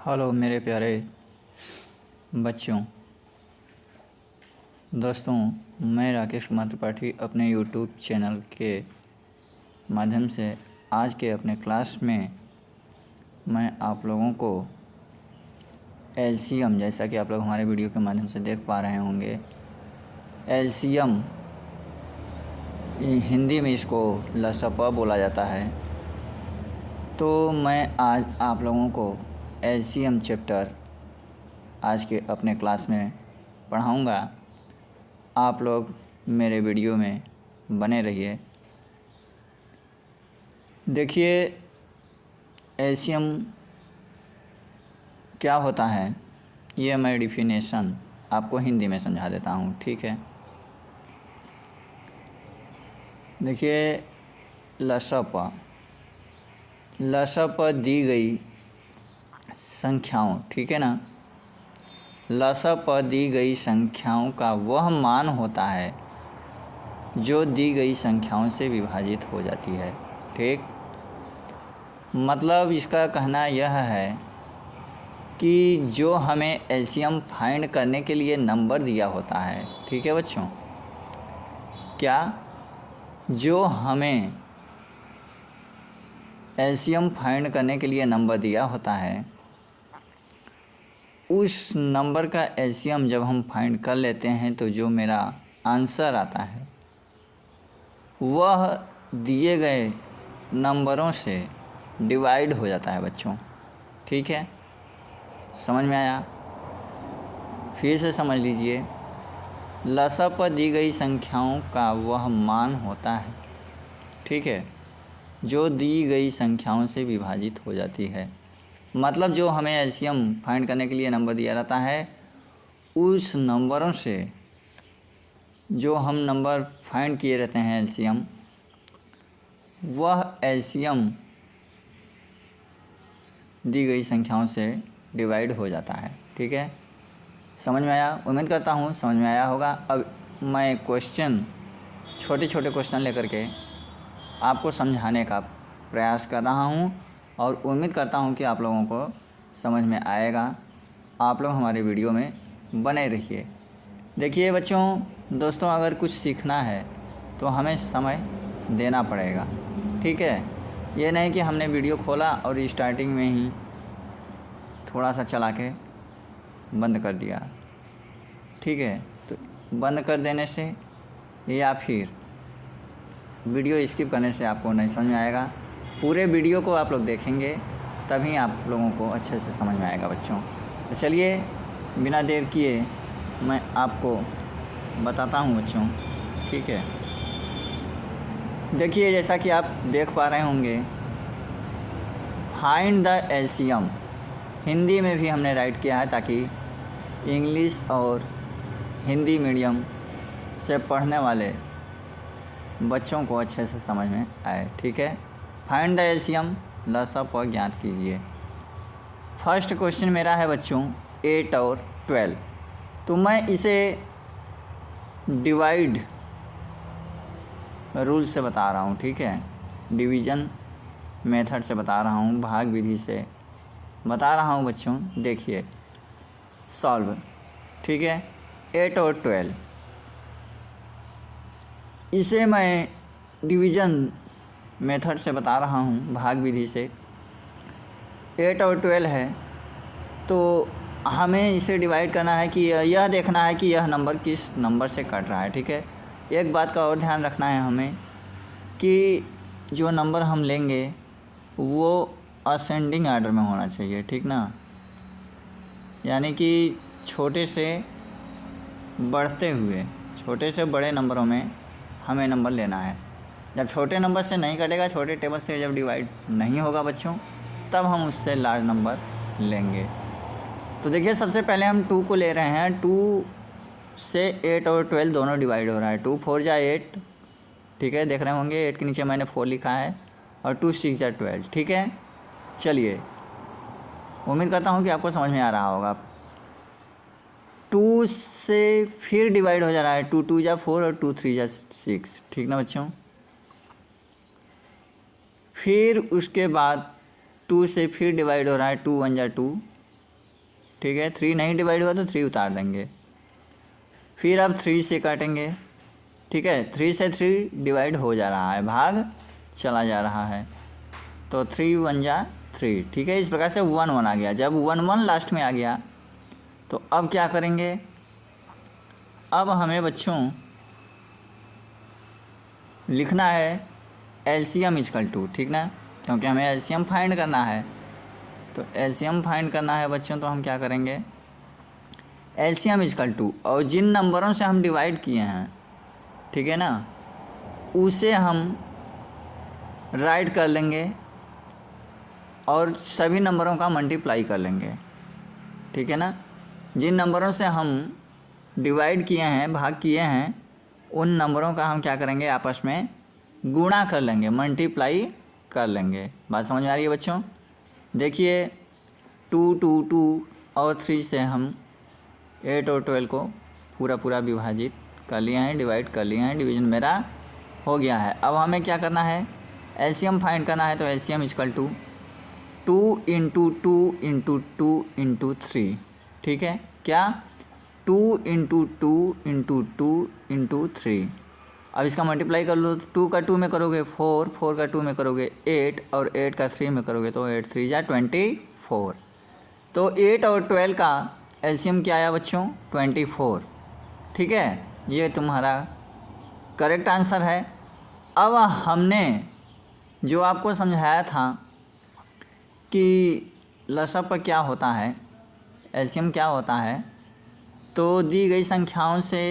Hello मेरे प्यारे बच्चों, दोस्तों। मैं राकेश कुमार त्रिपाठी अपने यूट्यूब चैनल के माध्यम से आज के अपने क्लास में मैं आप लोगों को एलसीएम, जैसा कि आप लोग हमारे वीडियो के माध्यम से देख पा रहे होंगे, एलसीएम हिंदी में इसको लसपा बोला जाता है। तो मैं आज आप लोगों को एलसीएम चैप्टर आज के अपने क्लास में पढ़ाऊँगा। आप लोग मेरे वीडियो में बने रहिए। देखिए, एलसीएम क्या होता है ये मैं डिफिनेशन आपको हिंदी में समझा देता हूँ, ठीक है। देखिए, लसपा दी गई संख्याओं, ठीक है ना। लसपा दी गई संख्याओं का वह मान होता है जो दी गई संख्याओं से विभाजित हो जाती है, ठीक। मतलब इसका कहना यह है कि जो हमें एलसीएम फाइंड करने के लिए नंबर दिया होता है, ठीक है बच्चों, क्या जो हमें एलसीएम फाइंड करने के लिए नंबर दिया होता है, उस नंबर का एलसीएम जब हम फाइंड कर लेते हैं तो जो मेरा आंसर आता है वह दिए गए नंबरों से डिवाइड हो जाता है बच्चों, ठीक है। समझ में आया? फिर से समझ लीजिए। लसपा दी गई संख्याओं का वह मान होता है, ठीक है, जो दी गई संख्याओं से विभाजित हो जाती है। मतलब जो हमें एलसीएम फाइंड करने के लिए नंबर दिया जाता है, उस नंबरों से जो हम नंबर फाइंड किए रहते हैं एलसीएम, वह एलसीएम दी गई संख्याओं से डिवाइड हो जाता है, ठीक है। समझ में आया? उम्मीद करता हूँ समझ में आया होगा। अब मैं क्वेश्चन, छोटे छोटे क्वेश्चन लेकर के आपको समझाने का प्रयास कर रहा हूँ और उम्मीद करता हूँ कि आप लोगों को समझ में आएगा। आप लोग हमारे वीडियो में बने रहिए। देखिए बच्चों, दोस्तों, अगर कुछ सीखना है तो हमें समय देना पड़ेगा, ठीक है। ये नहीं कि हमने वीडियो खोला और स्टार्टिंग में ही थोड़ा सा चला के बंद कर दिया, ठीक है। तो बंद कर देने से या फिर वीडियो स्किप करने से आपको नहीं समझ में आएगा। पूरे वीडियो को आप लोग देखेंगे तभी आप लोगों को अच्छे से समझ में आएगा बच्चों। तो चलिए बिना देर किए मैं आपको बताता हूँ बच्चों, ठीक है। देखिए, जैसा कि आप देख पा रहे होंगे, फाइंड द एलसीएम हिंदी में भी हमने राइट किया है ताकि इंग्लिश और हिंदी मीडियम से पढ़ने वाले बच्चों को अच्छे से समझ में आए, ठीक है। फाइंड द एलसीएम, लसपा ज्ञात कीजिए। फर्स्ट क्वेश्चन मेरा है बच्चों 8 और 12। तो मैं इसे डिवाइड रूल से बता रहा हूँ, ठीक है। डिवीज़न मेथड से बता रहा हूँ, भाग विधि से बता रहा हूँ बच्चों। देखिए, सॉल्व, ठीक है। 8 और 12 इसे मैं डिवीज़न मेथड से बता रहा हूँ, भाग विधि से। 8 और 12 है तो हमें इसे डिवाइड करना है कि यह देखना है कि यह नंबर किस नंबर से कट रहा है, ठीक है। एक बात का और ध्यान रखना है हमें कि जो नंबर हम लेंगे वो असेंडिंग आर्डर में होना चाहिए, ठीक ना। यानी कि छोटे से बढ़ते हुए, छोटे से बड़े नंबरों में हमें नंबर लेना है। जब छोटे नंबर से नहीं कटेगा, छोटे टेबल से जब डिवाइड नहीं होगा बच्चों, तब हम उससे लार्ज नंबर लेंगे। तो देखिए, सबसे पहले हम 2 को ले रहे हैं। 2 से 8 और 12 दोनों डिवाइड हो रहा है। 2 4 जा 8, ठीक है। देख रहे होंगे 8 के नीचे मैंने 4 लिखा है, और 2 6 जा 12, ठीक है। चलिए, उम्मीद करता हूँ कि आपको समझ में आ रहा होगा। 2 से फिर डिवाइड हो जा रहा है। 2 2 जा 4 और 2 3 जा 6, ठीक ना बच्चों। फिर उसके बाद 2 से फिर डिवाइड हो रहा है। 2 1 जा 2, ठीक है, 3 नहीं डिवाइड हुआ तो 3 उतार देंगे। फिर अब 3 से काटेंगे, ठीक है, 3 से 3 डिवाइड हो जा रहा है, भाग चला जा रहा है, तो 3 1 जा 3, ठीक है। इस प्रकार से 1 1 आ गया। जब 1 1 लास्ट में आ गया तो अब क्या करेंगे, अब हमें बच्चों लिखना है एलसीएम इक्वल टू, ठीक ना, क्योंकि हमें एलसीएम फाइंड करना है। तो एलसीएम फाइंड करना है बच्चों, तो हम क्या करेंगे, एलसीएम इक्वल टू, और जिन नंबरों से हम डिवाइड किए हैं, ठीक है ना, उसे हम राइट कर लेंगे और सभी नंबरों का मल्टीप्लाई कर लेंगे, ठीक है ना। जिन नंबरों से हम डिवाइड किए हैं, भाग किए हैं, उन नंबरों का हम क्या करेंगे, आपस में गुणा कर लेंगे, मल्टीप्लाई कर लेंगे। बात समझ में आ रही है बच्चों? देखिए 2 2 2 और 3 से हम 8 और 12 को पूरा विभाजित कर लिए हैं, डिवाइड कर लिए हैं, डिवीजन मेरा हो गया है। अब हमें क्या करना है, एलसीएम फाइंड करना है। तो एलसीएम इक्वल टू 2 × 2 × 2 × 3, ठीक है, क्या 2 × 2 × 2 × 3। अब इसका मल्टीप्लाई कर लो, 2 का 2 में करोगे 4, 4 का 2 में करोगे 8 और 8 का 3 में करोगे तो 8 3 जा 24। तो 8 और 12 का एलसीएम क्या आया बच्चों, 24, ठीक है। ये तुम्हारा करेक्ट आंसर है। अब हमने जो आपको समझाया था कि लसअप क्या होता है, एलसीएम क्या होता है, तो दी गई संख्याओं से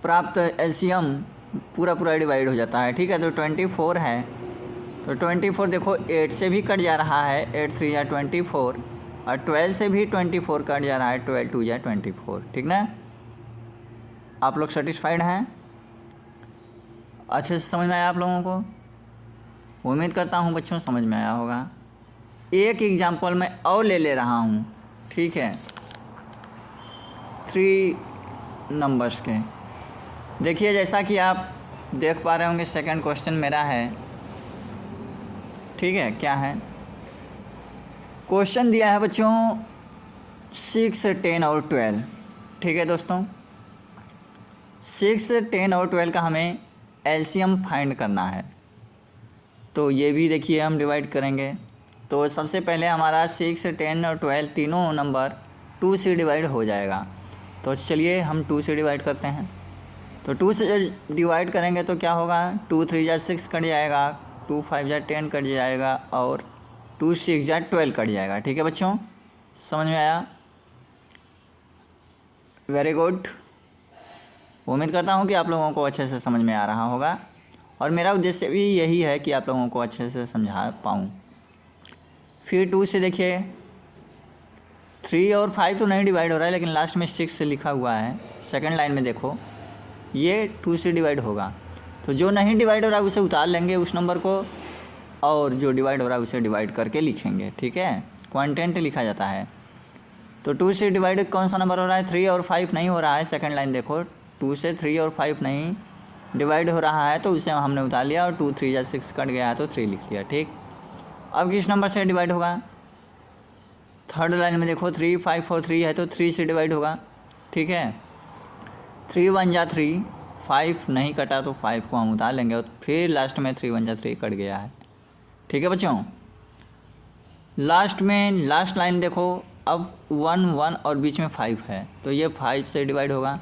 प्राप्त एलसीएम पूरा डिवाइड हो जाता है, ठीक है। तो 24 है, तो 24 देखो 8 से भी कट जा रहा है, 8 3 या 24, और 12 से भी 24 कट जा रहा है, 12 2 या 24, ठीक ना। आप लोग सेटिस्फाइड हैं? अच्छे से समझ में आया आप लोगों को? उम्मीद करता हूँ बच्चों समझ में आया होगा। एक एग्जाम्पल मैं और ले रहा हूँ, ठीक है, 3 नंबर्स के। देखिए जैसा कि आप देख पा रहे होंगे, सेकंड क्वेश्चन मेरा है, ठीक है। क्या है क्वेश्चन दिया है बच्चों, 6 10 और 12, ठीक है दोस्तों। 6 10 और 12 का हमें एलसीएम फाइंड करना है। तो ये भी देखिए हम डिवाइड करेंगे। तो सबसे पहले हमारा 6 10 और 12 तीनों नंबर 2 से डिवाइड हो जाएगा। तो चलिए हम 2 से डिवाइड करते हैं। तो 2 से डिवाइड करेंगे तो क्या होगा, 2 3 जा 6 कट जाएगा, 2 5 जा 10 कट जाएगा, और 2 6 जा 12 कट जाएगा, ठीक है बच्चों। समझ में आया? Very good. उम्मीद करता हूँ कि आप लोगों को अच्छे से समझ में आ रहा होगा, और मेरा उद्देश्य भी यही है कि आप लोगों को अच्छे से समझा पाऊँ। फिर 2 से देखिए 3 और 5 तो नहीं डिवाइड हो रहा है, लेकिन लास्ट में 6 से लिखा हुआ है। सेकंड लाइन में देखो ये 2 से डिवाइड होगा, तो जो नहीं डिवाइड हो रहा है उसे उतार लेंगे उस नंबर को, और जो डिवाइड हो रहा है उसे डिवाइड करके लिखेंगे, ठीक है। क्वांटेंट लिखा जाता है। तो 2 से डिवाइड कौन सा नंबर हो रहा है, 3 और 5 नहीं हो रहा है। सेकंड लाइन देखो, 2 से 3 और 5 नहीं डिवाइड हो रहा है, तो उसे हमने उतार लिया, और 2 3 या 6 कट गया है तो 3 लिख लिया, ठीक। अब किस नंबर से डिवाइड होगा, थर्ड लाइन में देखो 3 5 और 3 है, तो 3 से डिवाइड होगा, ठीक है। 3 1 जा 3, 5 नहीं कटा तो 5 को हम उतार लेंगे, और फिर लास्ट में 3 1 जा 3 कट गया है, ठीक है बच्चों। लास्ट में लास्ट लाइन देखो, अब 1 1 और बीच में 5 है, तो ये 5 से डिवाइड होगा।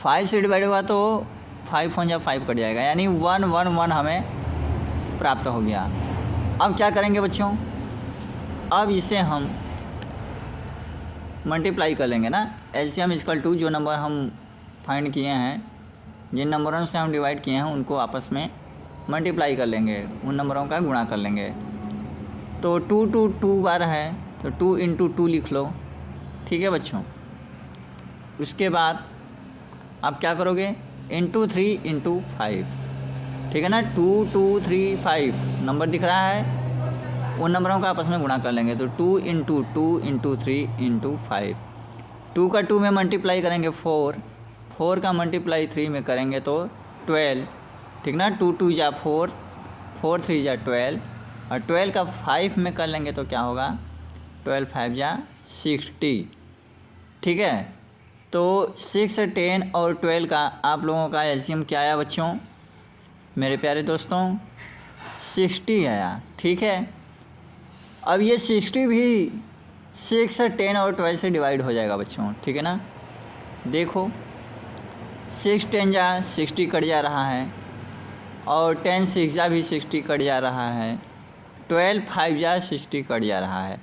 5 से डिवाइड होगा तो 5 1 जा 5 कट जाएगा, यानी 1 1 1 हमें प्राप्त हो गया। अब क्या करेंगे बच्चों, अब इसे हम मल्टीप्लाई कर लेंगे ना। एलसीएम इक्वल टू जो नंबर हम फाइंड किए हैं, जिन नंबरों से हम डिवाइड किए हैं, उनको आपस में मल्टीप्लाई कर लेंगे, उन नंबरों का गुणा कर लेंगे। तो 2 2 2 बार है, तो 2 × 2 लिख लो, ठीक है बच्चों। उसके बाद आप क्या करोगे, × 3 × 5, ठीक है ना। 2 2 3 5 नंबर दिख रहा है, उन नंबरों का आपस में गुणा कर लेंगे। तो 2 × 2 × 3 × 5, 2 का 2 में मल्टीप्लाई करेंगे 4, 4 का मल्टीप्लाई 3 में करेंगे तो 12, ठीक ना। 2 2 जा 4, 4 3 जा 12, और 12 का 5 में कर लेंगे तो क्या होगा, 12 5 जा 60। ठीक है, तो 6, 10 और 12 का आप लोगों का एलसीएम क्या आया बच्चों, मेरे प्यारे दोस्तों, 60 आया। ठीक है, अब ये 60 भी 6, 10 और 12 से डिवाइड हो जाएगा बच्चों। ठीक है ना, देखो 6 10 जा 60 कट जा रहा है, और 10 6 जा भी 60 कट जा रहा है, 12 5 जा 60 कट जा रहा है।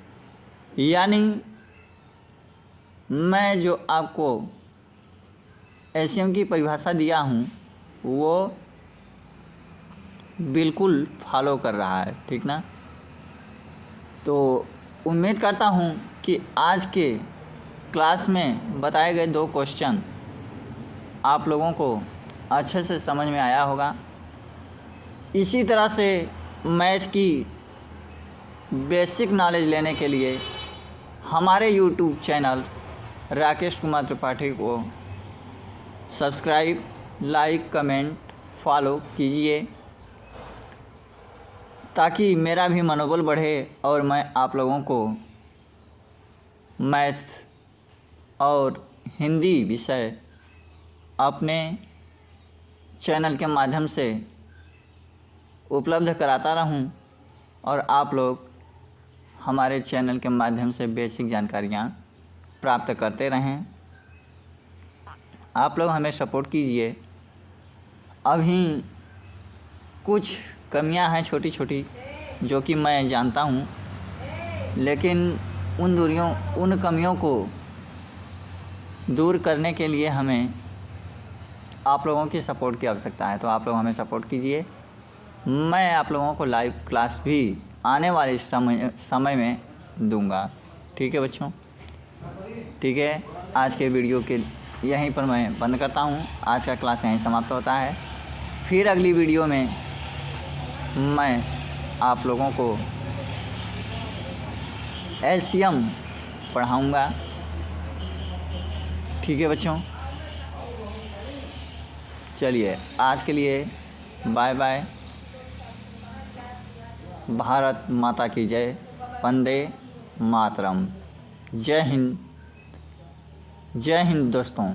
यानी मैं जो आपको एलसीएम की परिभाषा दिया हूँ वो बिल्कुल फॉलो कर रहा है। ठीक ना, तो उम्मीद करता हूँ कि आज के क्लास में बताए गए 2 क्वेश्चन आप लोगों को अच्छे से समझ में आया होगा। इसी तरह से मैथ की बेसिक नॉलेज लेने के लिए हमारे यूट्यूब चैनल राकेश कुमार त्रिपाठी को सब्सक्राइब, लाइक, कमेंट, फॉलो कीजिए, ताकि मेरा भी मनोबल बढ़े और मैं आप लोगों को मैथ और हिंदी विषय अपने चैनल के माध्यम से उपलब्ध कराता रहूं, और आप लोग हमारे चैनल के माध्यम से बेसिक जानकारियाँ प्राप्त करते रहें। आप लोग हमें सपोर्ट कीजिए। अभी कुछ कमियां हैं छोटी छोटी जो कि मैं जानता हूं, लेकिन उन कमियों को दूर करने के लिए हमें आप लोगों की सपोर्ट की आवश्यकता है। तो आप लोग हमें सपोर्ट कीजिए। मैं आप लोगों को लाइव क्लास भी आने वाले समय में दूंगा। ठीक है बच्चों, ठीक है, आज के वीडियो के यहीं पर मैं बंद करता हूं। आज का क्लास यहीं समाप्त होता है। फिर अगली वीडियो में मैं आप लोगों को एलसीएम पढ़ाऊंगा। ठीक है बच्चों, चलिए आज के लिए बाय बाय। भारत माता की जय, वंदे मातरम। जय हिंद दोस्तों।